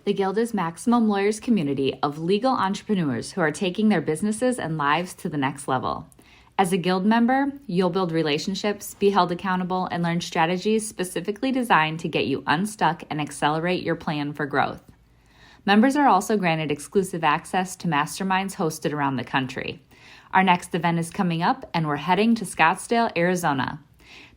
The Guild is Maximum Lawyers' community of legal entrepreneurs who are taking their businesses and lives to the next level. As a Guild member, you'll build relationships, be held accountable, and learn strategies specifically designed to get you unstuck and accelerate your plan for growth. Members are also granted exclusive access to masterminds hosted around the country. Our next event is coming up, and we're heading to Scottsdale, Arizona.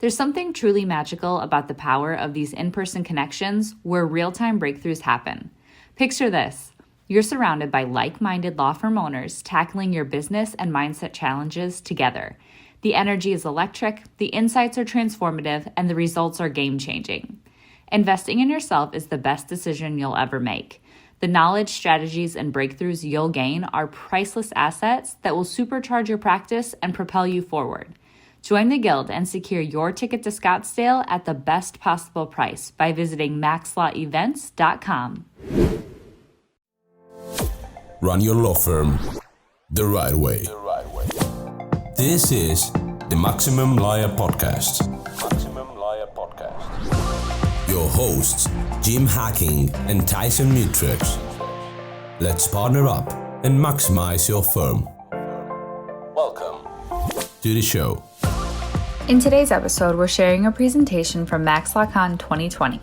There's something truly magical about the power of these in-person connections where real-time breakthroughs happen. Picture this. You're surrounded by like-minded law firm owners tackling your business and mindset challenges together. The energy is electric, the insights are transformative, and the results are game-changing. Investing in yourself is the best decision you'll ever make. The knowledge, strategies, and breakthroughs you'll gain are priceless assets that will supercharge your practice and propel you forward. Join the Guild and secure your ticket to Scottsdale at the best possible price by visiting MaxLawEvents.com. Run your law firm the right way. This is the Maximum Lawyer Podcast. Your hosts, Jim Hacking and Tyson Mutrux. Let's partner up and maximize your firm. Welcome to the show. In today's episode, we're sharing a presentation from MacLawCon 2020.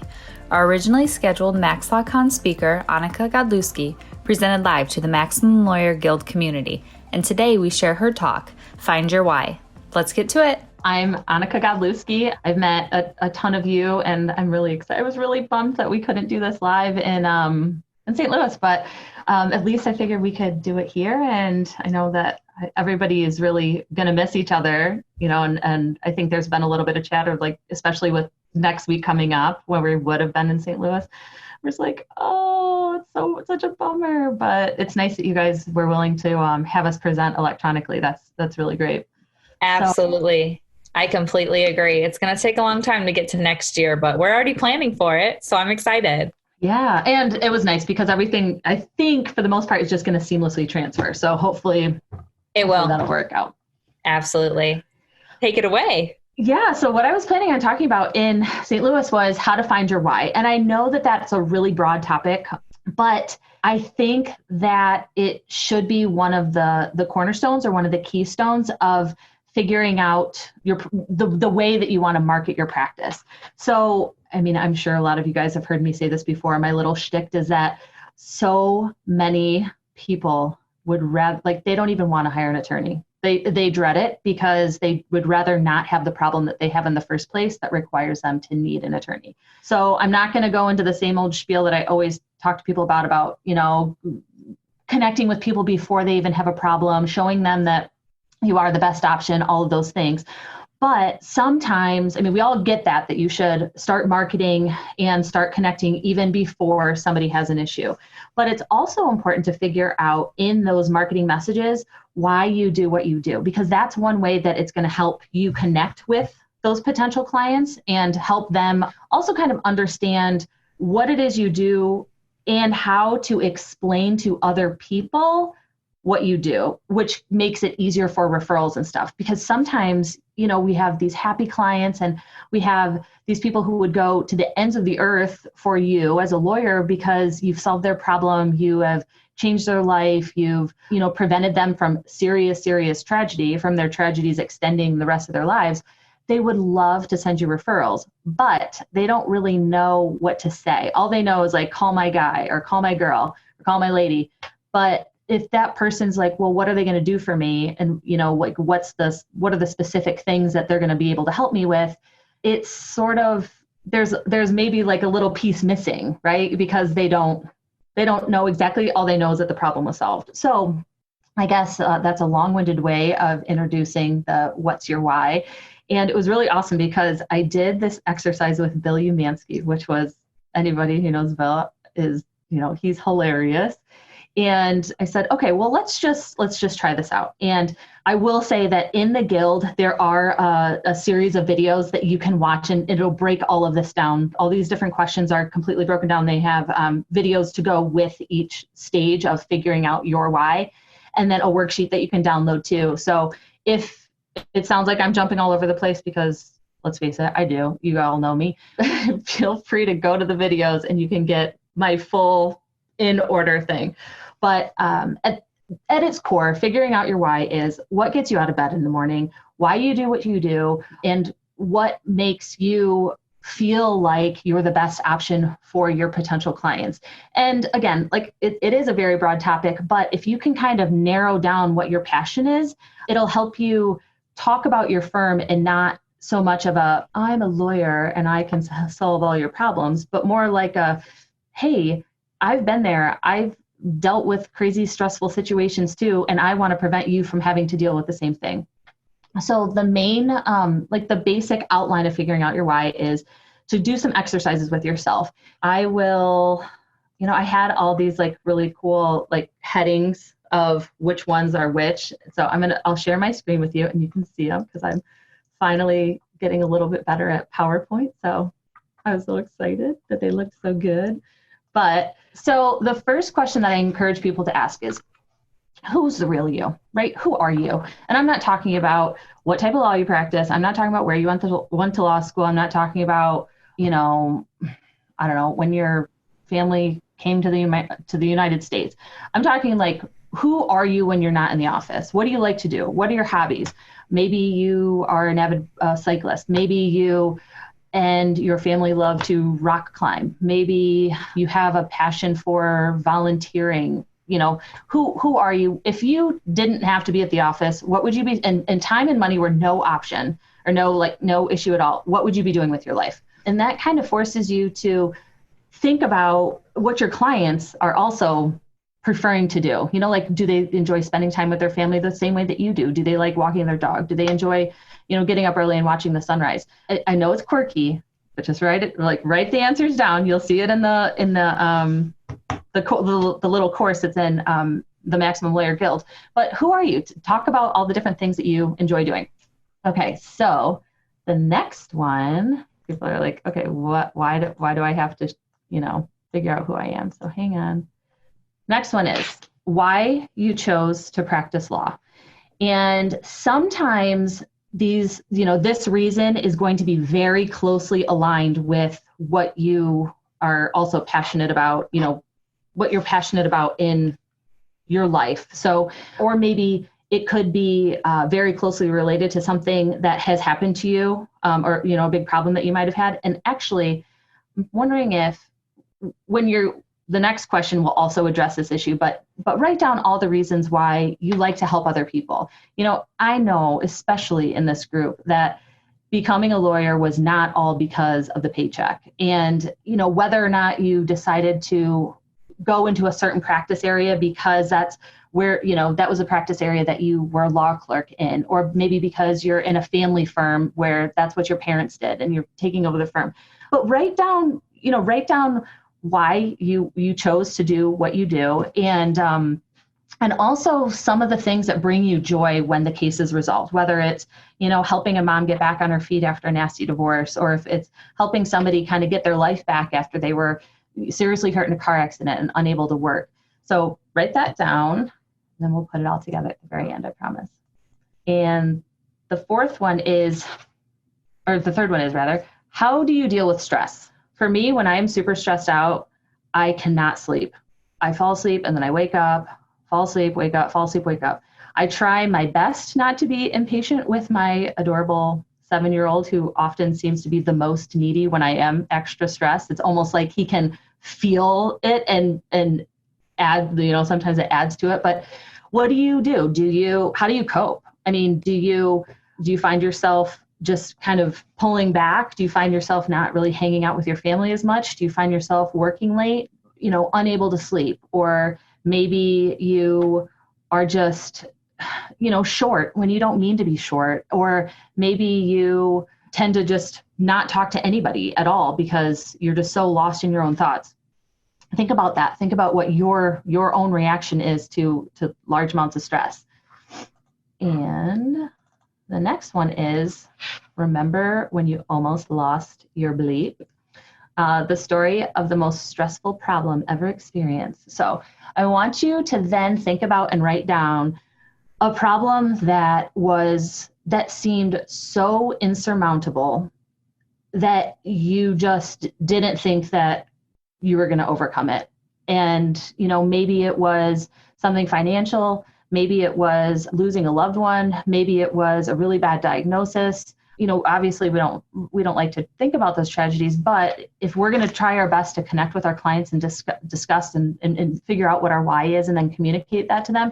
Our originally scheduled MacLawCon speaker, Anneke Godlewski, presented live to the Maximum Lawyer Guild community, and today we share her talk, Find Your Why. Let's get to it. I'm Anneke Godlewski. I've met a ton of you, and I'm really excited. I was really bummed that we couldn't do this live in St. Louis, but at least I figured we could do it here, and I know that everybody is really going to miss each other, and I think there's been a little bit of chatter, like especially with next week coming up when we would have been in St. Louis. We're just like, oh, it's such a bummer, but it's nice that you guys were willing to have us present electronically. That's really great. Absolutely. I completely agree. It's going to take a long time to get to next year, but we're already planning for it. So I'm excited. Yeah. And it was nice because everything, I think for the most part, is just going to seamlessly transfer. So hopefully it will. That'll work out. Absolutely. Take it away. Yeah. So what I was planning on talking about in St. Louis was how to find your why. And I know that that's a really broad topic, but I think that it should be one of the cornerstones or one of the keystones of figuring out the way that you want to market your practice. So, I mean, I'm sure a lot of you guys have heard me say this before. My little shtick is that so many people would rather, they don't even want to hire an attorney. They dread it because they would rather not have the problem that they have in the first place that requires them to need an attorney. So I'm not going to go into the same old spiel that I always talk to people about, connecting with people before they even have a problem, showing them that you are the best option, all of those things. But sometimes, we all get that you should start marketing and start connecting even before somebody has an issue. But it's also important to figure out in those marketing messages why you do what you do, because that's one way that it's going to help you connect with those potential clients and help them also kind of understand what it is you do and how to explain to other people what you do, which makes it easier for referrals and stuff. Because sometimes, we have these happy clients and we have these people who would go to the ends of the earth for you as a lawyer because you've solved their problem, you have changed their life, you've, prevented them from serious tragedy, from their tragedies extending the rest of their lives. They would love to send you referrals, but they don't really know what to say. All they know is call my guy or call my girl or call my lady. But if that person's like, well, what are they going to do for me? And, what are the specific things that they're going to be able to help me with? It's sort of, there's maybe a little piece missing, right? Because they don't know exactly, all they know is that the problem was solved. So I guess that's a long-winded way of introducing the what's your why. And it was really awesome because I did this exercise with Bill Umansky, which was, anybody who knows Bill is, he's hilarious. And I said, okay, well, let's just try this out. And I will say that in the Guild, there are a series of videos that you can watch, and it'll break all of this down. All these different questions are completely broken down. They have videos to go with each stage of figuring out your why, and then a worksheet that you can download too. So if it sounds like I'm jumping all over the place, because let's face it, I do. You all know me. Feel free to go to the videos and you can get my full in order thing. But at its core, figuring out your why is what gets you out of bed in the morning, why you do what you do, and what makes you feel like you're the best option for your potential clients. And again, like it is a very broad topic, but if you can kind of narrow down what your passion is, it'll help you talk about your firm and not so much of a, I'm a lawyer and I can solve all your problems, but more like a, hey, I've been there. I've dealt with crazy, stressful situations too, and I want to prevent you from having to deal with the same thing. So the main, like the basic outline of figuring out your why is to do some exercises with yourself. I will, I had all these like really cool like headings of which ones are which. So I'll share my screen with you and you can see them because I'm finally getting a little bit better at PowerPoint. So I was so excited that they looked so good. But so the first question that I encourage people to ask is, who's the real you, right? Who are you? And I'm not talking about what type of law you practice. I'm not talking about where you went to law school. I'm not talking about, I don't know, when your family came to the United States. I'm talking like, who are you when you're not in the office? What do you like to do? What are your hobbies? Maybe you are an avid cyclist. Maybe you and your family love to rock climb. Maybe you have a passion for volunteering. Who are you? If you didn't have to be at the office, what would you be? And time and money were no option or no issue at all. What would you be doing with your life? And that kind of forces you to think about what your clients are also preferring to do. Like, do they enjoy spending time with their family the same way that you do? Do they like walking their dog? Do they enjoy, getting up early and watching the sunrise? I know it's quirky, but just write the answers down. You'll see it in the little course that's in the Maximum Lawyer Guild. But who are you? Talk about all the different things that you enjoy doing. Okay, so the next one, people are like, okay, why do I have to, figure out who I am? So hang on. Next one is why you chose to practice law. And sometimes this reason is going to be very closely aligned with what you are also passionate about, what you're passionate about in your life. So, or maybe it could be very closely related to something that has happened to you, or, a big problem that you might have had. And actually, I'm wondering if the next question will also address this issue, but write down all the reasons why you like to help other people. I know, especially in this group, that becoming a lawyer was not all because of the paycheck. And, whether or not you decided to go into a certain practice area because that's where, that was a practice area that you were a law clerk in, or maybe because you're in a family firm where that's what your parents did and you're taking over the firm. But write down why you chose to do what you do, and also some of the things that bring you joy when the case is resolved, whether it's, helping a mom get back on her feet after a nasty divorce, or if it's helping somebody kind of get their life back after they were seriously hurt in a car accident and unable to work. So write that down, and then we'll put it all together at the very end, I promise. And the third one is, how do you deal with stress? For me, when I'm super stressed out, I cannot sleep. I fall asleep and then I wake up, fall asleep, wake up, fall asleep, wake up. I try my best not to be impatient with my adorable 7-year-old who often seems to be the most needy when I am extra stressed. It's almost like he can feel it and add, sometimes it adds to it. But what do you do? How do you cope? I mean, do you find yourself just kind of pulling back? Do you find yourself not really hanging out with your family as much? Do you find yourself working late, unable to sleep? Or maybe you are just, short when you don't mean to be short. Or maybe you tend to just not talk to anybody at all because you're just so lost in your own thoughts. Think about that. Think about what your own reaction is to large amounts of stress. And the next one is, remember when you almost lost your bleep? The story of the most stressful problem ever experienced. So I want you to then think about and write down a problem that seemed so insurmountable that you just didn't think that you were going to overcome it. And, maybe it was something financial, maybe it was losing a loved one, maybe it was a really bad diagnosis. Obviously we don't like to think about those tragedies, but if we're going to try our best to connect with our clients and discuss and figure out what our why is and then communicate that to them,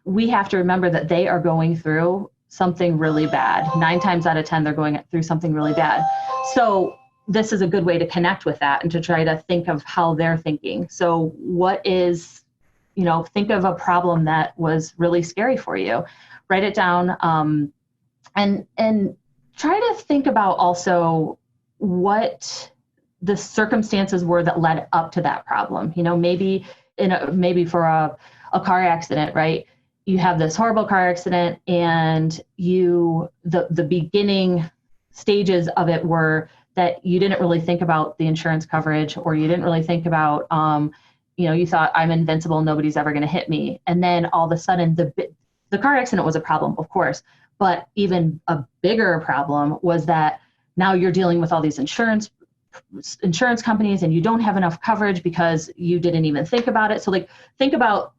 we have to remember that they are going through something really bad. 9 times out of 10, they're going through something really bad. So this is a good way to connect with that and to try to think of how they're thinking. So what is, think of a problem that was really scary for you, write it down, and try to think about also what the circumstances were that led up to that problem. Maybe for a car accident, right? You have this horrible car accident, and the beginning stages of it were that you didn't really think about the insurance coverage, or you didn't really think about, you thought, I'm invincible, nobody's ever going to hit me. And then all of a sudden the car accident was a problem, of course, but even a bigger problem was that now you're dealing with all these insurance companies, and you don't have enough coverage because you didn't even think about it. So think about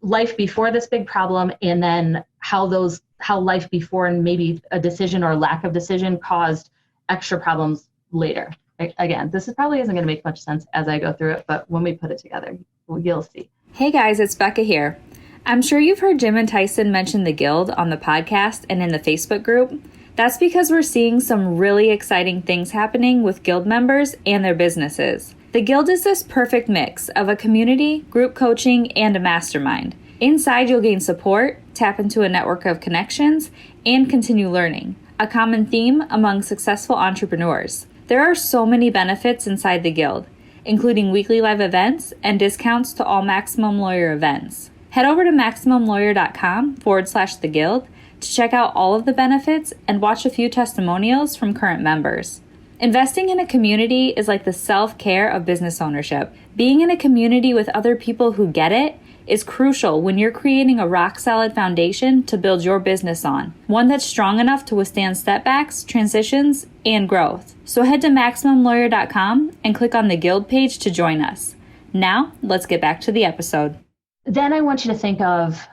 life before this big problem, and then how life before and maybe a decision or lack of decision caused extra problems later. Again, this probably isn't going to make much sense as I go through it, but when we put it together, you'll see. Hey guys, it's Becca here. I'm sure you've heard Jim and Tyson mention the Guild on the podcast and in the Facebook group. That's because we're seeing some really exciting things happening with Guild members and their businesses. The Guild is this perfect mix of a community, group coaching, and a mastermind. Inside, you'll gain support, tap into a network of connections, and continue learning. A common theme among successful entrepreneurs. There are so many benefits inside the Guild, including weekly live events and discounts to all Maximum Lawyer events. Head over to MaximumLawyer.com/the Guild to check out all of the benefits and watch a few testimonials from current members. Investing in a community is like the self-care of business ownership. Being in a community with other people who get it is crucial when you're creating a rock-solid foundation to build your business on, one that's strong enough to withstand setbacks, transitions, and growth. So head to MaximumLawyer.com and click on the Guild page to join us. Now, let's get back to the episode. Then I want you to think of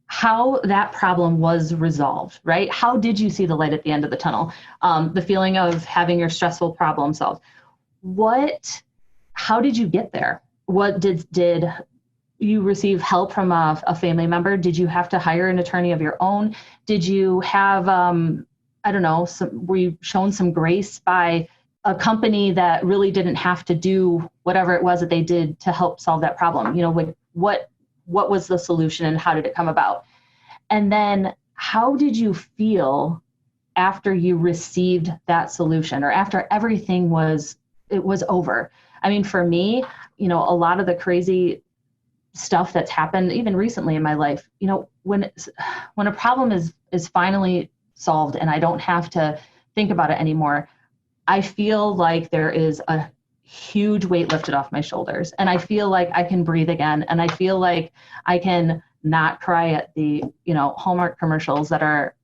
how that problem was resolved, right? How did you see the light at the end of the tunnel? The feeling of having your stressful problem solved. How did you get there? What did you receive help from a family member? Did you have to hire an attorney of your own? Did you have, were you shown some grace by a company that really didn't have to do whatever it was that they did to help solve that problem? What was the solution and how did it come about? And then how did you feel after you received that solution, or after everything was over? I mean, for me, a lot of the crazy stuff that's happened even recently in my life, when a problem is finally solved and I don't have to think about it anymore, I feel like there is a huge weight lifted off my shoulders, and I feel like I can breathe again, and I feel like I can not cry at the Hallmark commercials that are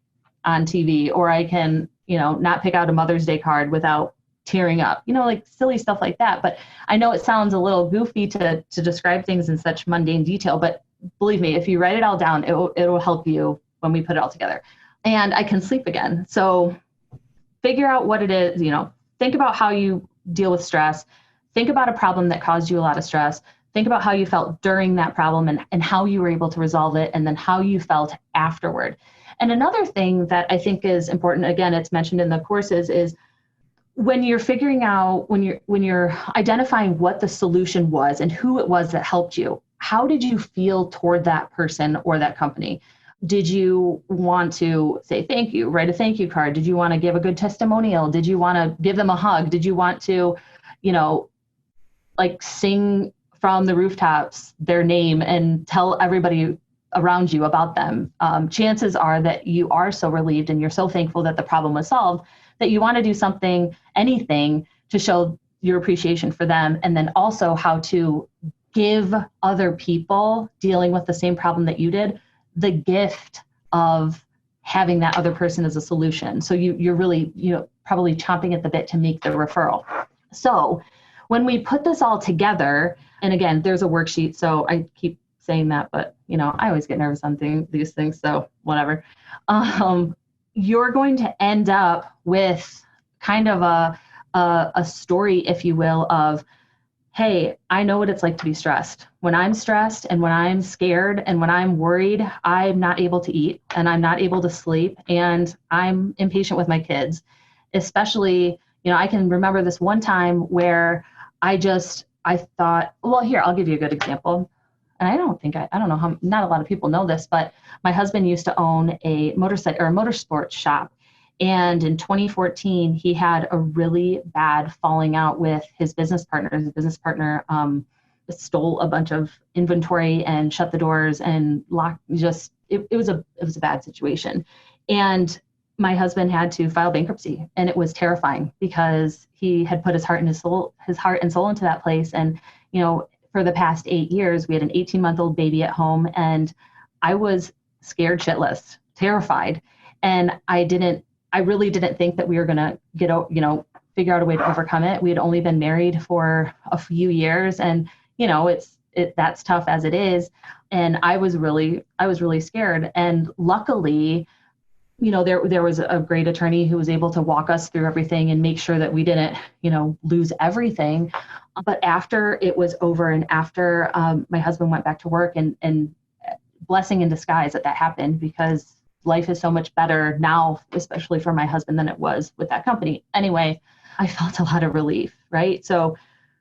on TV, or I can not pick out a Mother's Day card without tearing up, like silly stuff like that. But I know it sounds a little goofy to describe things in such mundane detail, but believe me, if you write it all down, it will help you when we put it all together. And I can sleep again. So figure out what it is, think about how you deal with stress. Think about a problem that caused you a lot of stress. Think about how you felt during that problem and how you were able to resolve it, and then how you felt afterward. And another thing that I think is important, again, it's mentioned in the courses, is when you're figuring out, when you're identifying what the solution was and who it was that helped you, how did you feel toward that person or that company? Did you want to say thank you, write a thank you card? Did you want to give a good testimonial? Did you want to give them a hug? Did you want to, sing from the rooftops their name and tell everybody around you about them? Chances are that you are so relieved and you're so thankful that the problem was solved that you want to do anything to show your appreciation for them, and then also how to give other people dealing with the same problem that you did the gift of having that other person as a solution. So you're really, probably chomping at the bit to make the referral. So when we put this all together, And again, there's a worksheet. So I keep saying that, but I always get nervous on these things. So whatever. You're going to end up with kind of a story, if you will, of, hey, I know what it's like to be stressed. When I'm stressed and when I'm scared and when I'm worried, I'm not able to eat and I'm not able to sleep and I'm impatient with my kids. Especially, I can remember this one time where I thought, well, here, I'll give you a good example. And I don't know how, not a lot of people know this, but my husband used to own a motorcycle or a motorsports shop. And in 2014, he had a really bad falling out with his business partner. His business partner stole a bunch of inventory and shut the doors and locked. It was a bad situation. And my husband had to file bankruptcy, and it was terrifying because he had put his heart and soul into that place. And for the past 8 years, we had an 18-month-old baby at home, and I was scared shitless, terrified, and I really didn't think that we were going to figure out a way to overcome it. We had only been married for a few years, and that's tough as it is. And I was really scared. And luckily, there was a great attorney who was able to walk us through everything and make sure that we didn't, lose everything. But after it was over and after my husband went back to work, and blessing in disguise that happened, because life is so much better now, especially for my husband, than it was with that company. Anyway, I felt a lot of relief, right? So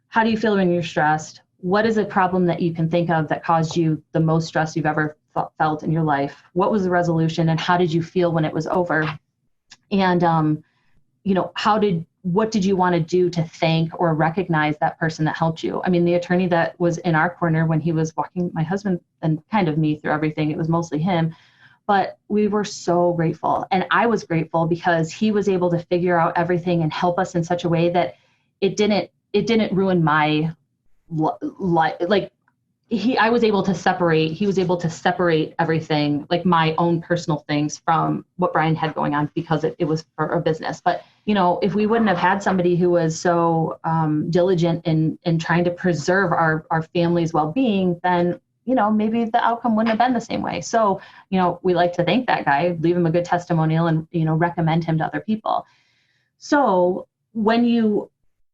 how do you feel when you're stressed? What is a problem that you can think of that caused you the most stress you've ever felt in your life? What was the resolution, and how did you feel when it was over? And, what did you want to do to thank or recognize that person that helped you? I mean, the attorney that was in our corner when he was walking my husband and kind of me through everything, it was mostly him. But we were so grateful. And I was grateful because he was able to figure out everything and help us in such a way that it didn't ruin my life. Like he was able to separate everything, like my own personal things, from what Brian had going on, because it was for a business. But, if we wouldn't have had somebody who was so diligent in trying to preserve our family's well-being, then maybe the outcome wouldn't have been the same way. So, we like to thank that guy, leave him a good testimonial, and, recommend him to other people. So when you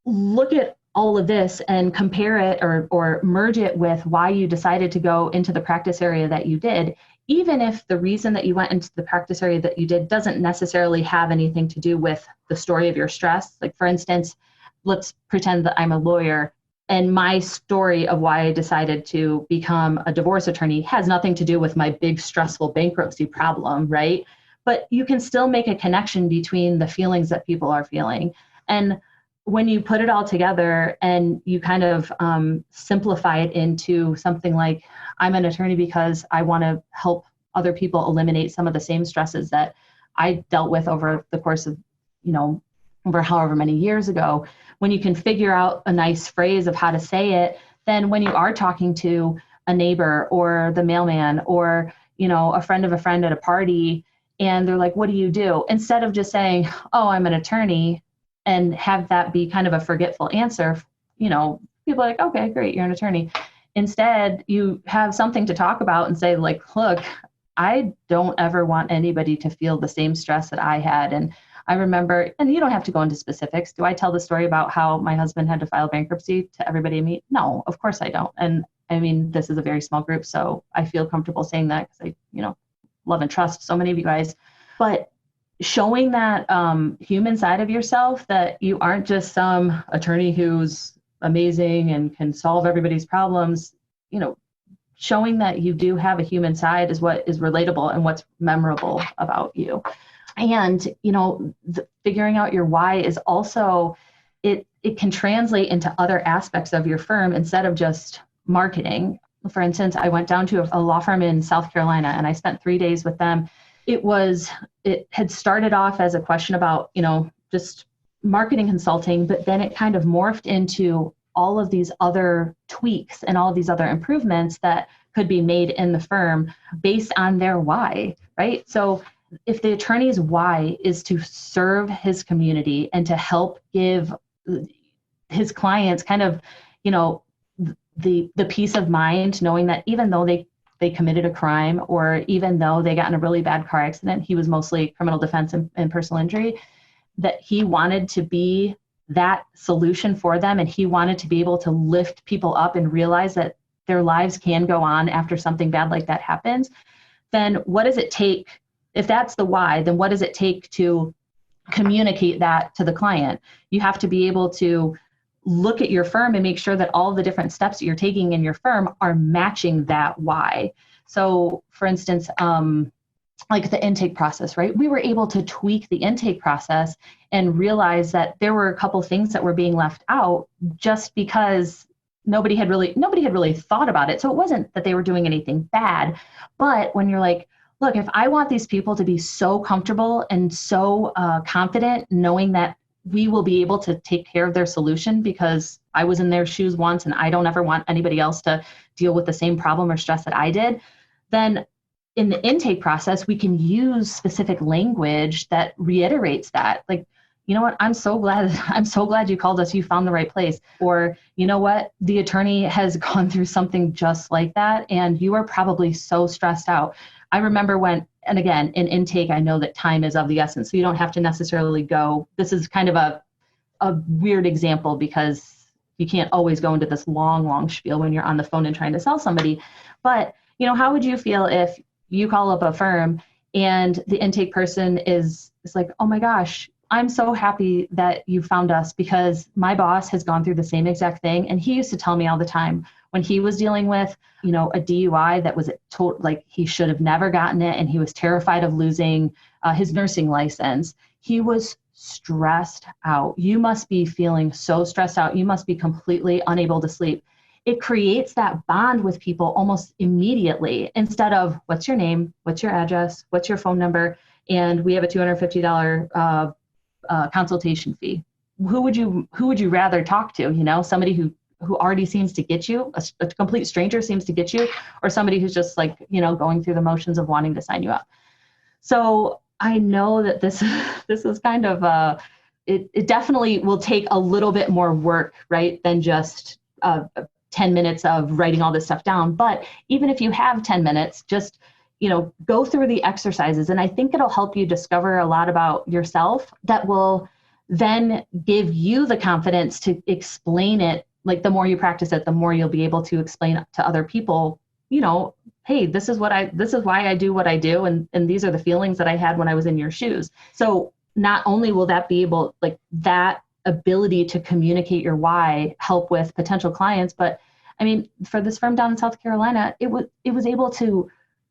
look at all of this and compare it or merge it with why you decided to go into the practice area that you did, even if the reason that you went into the practice area that you did doesn't necessarily have anything to do with the story of your stress. Like, for instance, let's pretend that I'm a lawyer, and my story of why I decided to become a divorce attorney has nothing to do with my big stressful bankruptcy problem, right? But you can still make a connection between the feelings that people are feeling. And when you put it all together and you kind of simplify it into something like, I'm an attorney because I want to help other people eliminate some of the same stresses that I dealt with over the course of, over however many years ago. When you can figure out a nice phrase of how to say it, then when you are talking to a neighbor or the mailman or, a friend of a friend at a party, and they're like, what do you do? Instead of just saying, oh, I'm an attorney, and have that be kind of a forgetful answer, people are like, okay, great, you're an attorney. Instead, you have something to talk about and say, like, look, I don't ever want anybody to feel the same stress that I had. And I remember, and you don't have to go into specifics. Do I tell the story about how my husband had to file bankruptcy to everybody I meet? No, of course I don't. And I mean, this is a very small group, so I feel comfortable saying that because I, love and trust so many of you guys. But showing that human side of yourself, that you aren't just some attorney who's amazing and can solve everybody's problems, showing that you do have a human side is what is relatable and what's memorable about you. And, figuring out your why is also, it can translate into other aspects of your firm instead of just marketing. For instance, I went down to a law firm in South Carolina and I spent 3 days with them. It had started off as a question about, just marketing consulting, but then it kind of morphed into all of these other tweaks and all of these other improvements that could be made in the firm based on their why, right? So if the attorney's why is to serve his community and to help give his clients kind of, the peace of mind, knowing that even though they committed a crime, or even though they got in a really bad car accident, he was mostly criminal defense and personal injury, that he wanted to be that solution for them. And he wanted to be able to lift people up and realize that their lives can go on after something bad like that happens. Then what does it take? If that's the why, then what does it take to communicate that to the client? You have to be able to look at your firm and make sure that all the different steps that you're taking in your firm are matching that why. So for instance, like the intake process, right? We were able to tweak the intake process and realize that there were a couple things that were being left out just because nobody had really thought about it. So it wasn't that they were doing anything bad, but when you're like, look, if I want these people to be so comfortable and so confident knowing that we will be able to take care of their solution because I was in their shoes once and I don't ever want anybody else to deal with the same problem or stress that I did, then in the intake process, we can use specific language that reiterates that. Like, you know what, I'm so glad you called us, you found the right place. Or, you know what, the attorney has gone through something just like that and you are probably so stressed out. I remember when, and again, in intake, I know that time is of the essence, so you don't have to necessarily go, this is kind of a weird example because you can't always go into this long spiel when you're on the phone and trying to sell somebody. But, you know, how would you feel if you call up a firm and the intake person is like, oh my gosh, I'm so happy that you found us because my boss has gone through the same exact thing. And he used to tell me all the time when he was dealing with, you know, a DUI that was like he should have never gotten it. And he was terrified of losing his nursing license. He was stressed out. You must be feeling so stressed out. You must be completely unable to sleep. It creates that bond with people almost immediately instead of what's your name, what's your address, what's your phone number, and we have a $250 consultation fee. Who would you rather talk to? You know, somebody who already seems to get you, a complete stranger seems to get you, or somebody who's just like, you know, going through the motions of wanting to sign you up. So I know that this is kind of it definitely will take a little bit more work, right, than just 10 minutes of writing all this stuff down. But even if you have 10 minutes, just, you know, go through the exercises. And I think it'll help you discover a lot about yourself that will then give you the confidence to explain it. Like the more you practice it, the more you'll be able to explain to other people, you know, hey, this is why I do what I do. And these are the feelings that I had when I was in your shoes. So not only will that be able, like that ability to communicate your why help with potential clients, but I mean, for this firm down in South Carolina, it was able to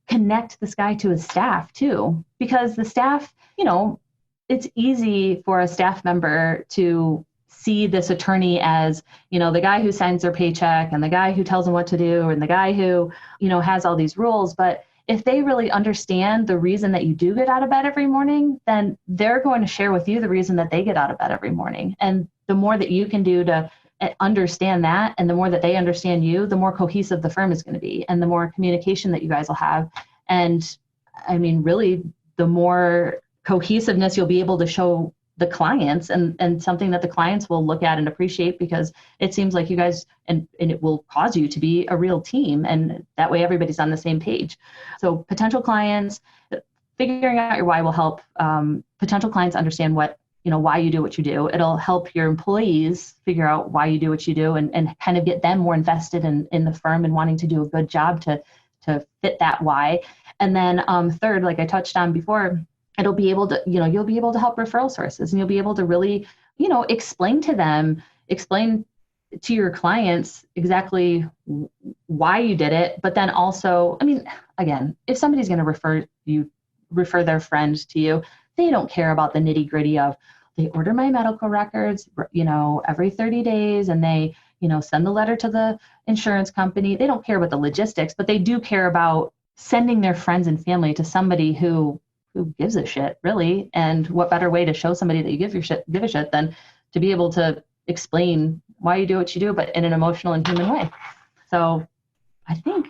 connect this guy to his staff too, because the staff, you know, it's easy for a staff member to see this attorney as, you know, the guy who signs their paycheck and the guy who tells them what to do and the guy who, you know, has all these rules. But if they really understand the reason that you do get out of bed every morning, then they're going to share with you the reason that they get out of bed every morning. And the more that you can do to understand that, and the more that they understand you, the more cohesive the firm is going to be, and the more communication that you guys will have. And I mean, really, the more cohesiveness you'll be able to show the clients, and something that the clients will look at and appreciate, because it seems like you guys, and it will cause you to be a real team, and that way everybody's on the same page. So potential clients, figuring out your why will help potential clients understand what, you know, why you do what you do. It'll help your employees figure out why you do what you do, and kind of get them more invested in the firm and wanting to do a good job to fit that why. And then third, like I touched on before, it'll be able to, you know, you'll be able to help referral sources, and you'll be able to really, you know, explain to your clients exactly why you did it. But then also, I mean, again, if somebody's going to refer their friend to you, they don't care about the nitty gritty of, they order my medical records, you know, every 30 days, and they, you know, send the letter to the insurance company. They don't care about the logistics, but they do care about sending their friends and family to somebody who gives a shit, really. And what better way to show somebody that you give a shit than to be able to explain why you do what you do, but in an emotional and human way. So I think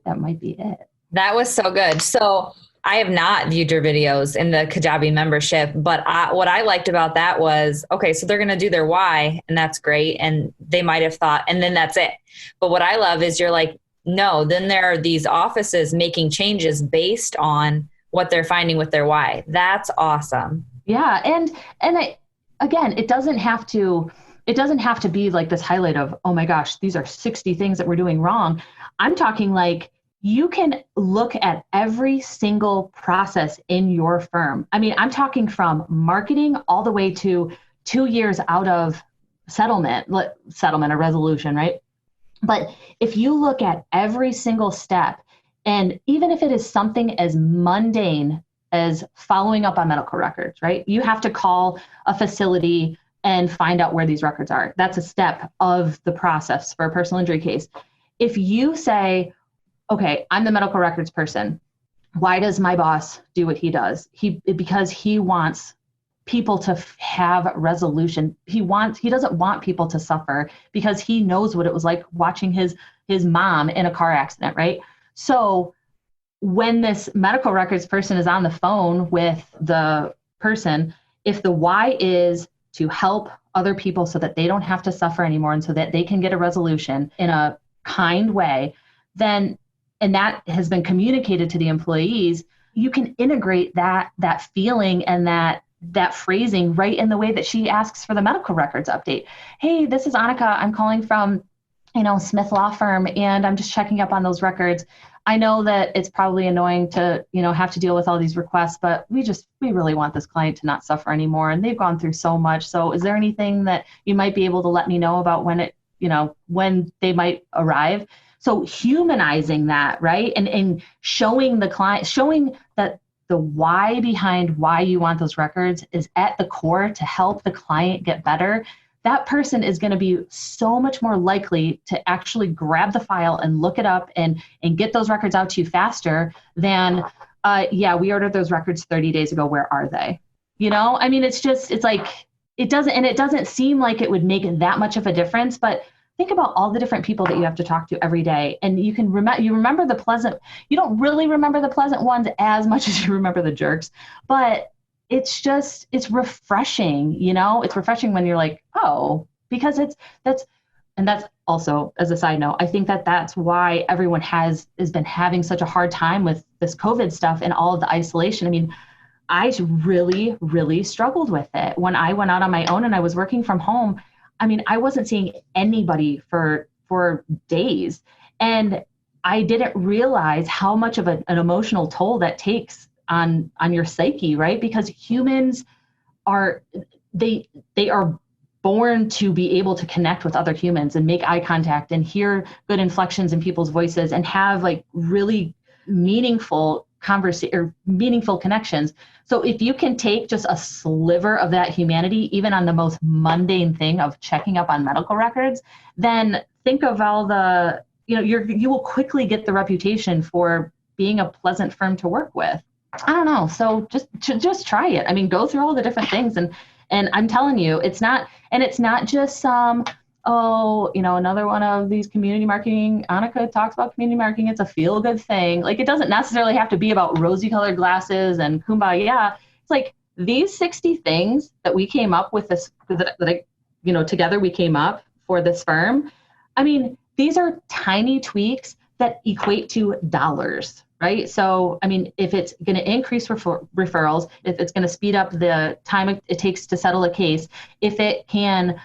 that might be it. That was so good. So I have not viewed your videos in the Kajabi membership, but what I liked about that was, okay, so they're going to do their why, and that's great. And they might have thought, and then that's it. But what I love is you're like, no, then there are these offices making changes based on what they're finding with their why. That's awesome. Yeah. Again, it doesn't have to be like this highlight of, oh my gosh, these are 60 things that we're doing wrong. I'm talking like, you can look at every single process in your firm. I mean, I'm talking from marketing all the way to 2 years out of settlement or resolution, right? But if you look at every single step, and even if it is something as mundane as following up on medical records, right? You have to call a facility and find out where these records are. That's a step of the process for a personal injury case. If you say, okay, I'm the medical records person. Why does my boss do what he does? Because he wants people to have resolution. He doesn't want people to suffer because he knows what it was like watching his mom in a car accident, right? So when this medical records person is on the phone with the person, if the why is to help other people so that they don't have to suffer anymore and so that they can get a resolution in a kind way, then, and that has been communicated to the employees, you can integrate that feeling and that phrasing right in the way that she asks for the medical records update. Hey, this is Anneke. I'm calling from, Smith Law Firm, and I'm just checking up on those records. I know that it's probably annoying to, have to deal with all these requests, but we really want this client to not suffer anymore. And they've gone through so much. So is there anything that you might be able to let me know about when they might arrive? So humanizing that, right? And showing the client, showing that the why behind why you want those records is at the core to help the client get better. That person is going to be so much more likely to actually grab the file and look it up and get those records out to you faster than, we ordered those records 30 days ago. Where are they? I mean, it's like, it doesn't seem like it would make that much of a difference, but think about all the different people that you have to talk to every day. And you can remember the pleasant, you don't really remember the pleasant ones as much as you remember the jerks, but it's refreshing, it's refreshing when you're like, oh, because that's also, as a side note, I think that's why everyone has been having such a hard time with this COVID stuff and all of the isolation. I mean, I really, really struggled with it when I went out on my own and I was working from home. I mean, I wasn't seeing anybody for days, and I didn't realize how much of an emotional toll that takes on your psyche, right? Because humans are born to be able to connect with other humans and make eye contact and hear good inflections in people's voices and have like really meaningful meaningful connections. So if you can take just a sliver of that humanity, even on the most mundane thing of checking up on medical records, then think of all the, you will quickly get the reputation for being a pleasant firm to work with. I don't know. So just try it. I mean, go through all the different things. And I'm telling you, it's not just another one of these community marketing. Anneke talks about community marketing. It's a feel good thing. Like, it doesn't necessarily have to be about rosy colored glasses and kumbaya. It's like these 60 things that we came up with together we came up for this firm. I mean, these are tiny tweaks that equate to dollars, right? So, I mean, if it's going to increase referrals, if it's going to speed up the time it takes to settle a case, if it can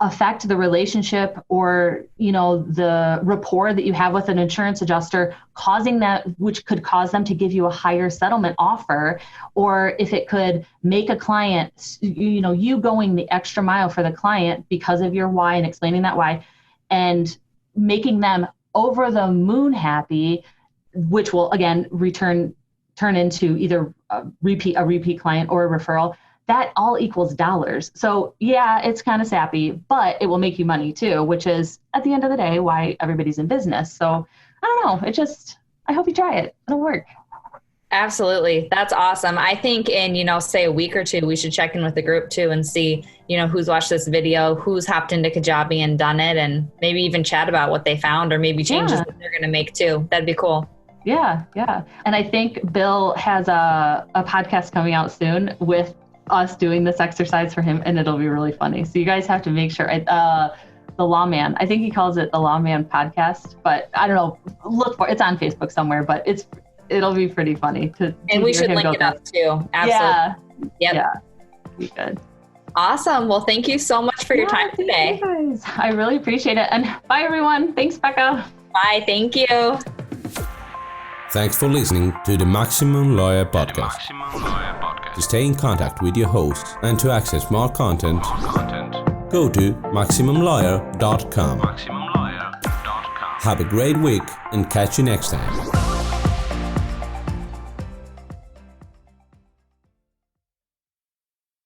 affect the relationship or, the rapport that you have with an insurance adjuster, causing that, which could cause them to give you a higher settlement offer, or if it could make a client, you going the extra mile for the client because of your why and explaining that why, and making them over the moon happy, which will again turn into either a repeat client or a referral. That all equals dollars. So yeah, it's kind of sappy, but it will make you money too, which is at the end of the day why everybody's in business. So I don't know. I hope you try it. It'll work. Absolutely. That's awesome. I think in, say a week or two, we should check in with the group too and see, who's watched this video, who's hopped into Kajabi and done it, and maybe even chat about what they found or maybe changes that they're going to make too. That'd be cool. Yeah. And I think Bill has a podcast coming out soon with us doing this exercise for him, and it'll be really funny. So you guys have to make sure. The Lawman, I think he calls it the Lawman podcast, but I don't know. Look for it's on Facebook somewhere, but it'll be pretty funny and we should link it up too. Absolutely. Yeah. Yeah. Be good. Awesome. Well, thank you so much for your time today. You guys. I really appreciate it. And bye, everyone. Thanks, Becca. Bye. Thank you. Thanks for listening to the Maximum Lawyer Podcast. To stay in contact with your hosts and to access more content, go to MaximumLawyer.com. Have a great week and catch you next time.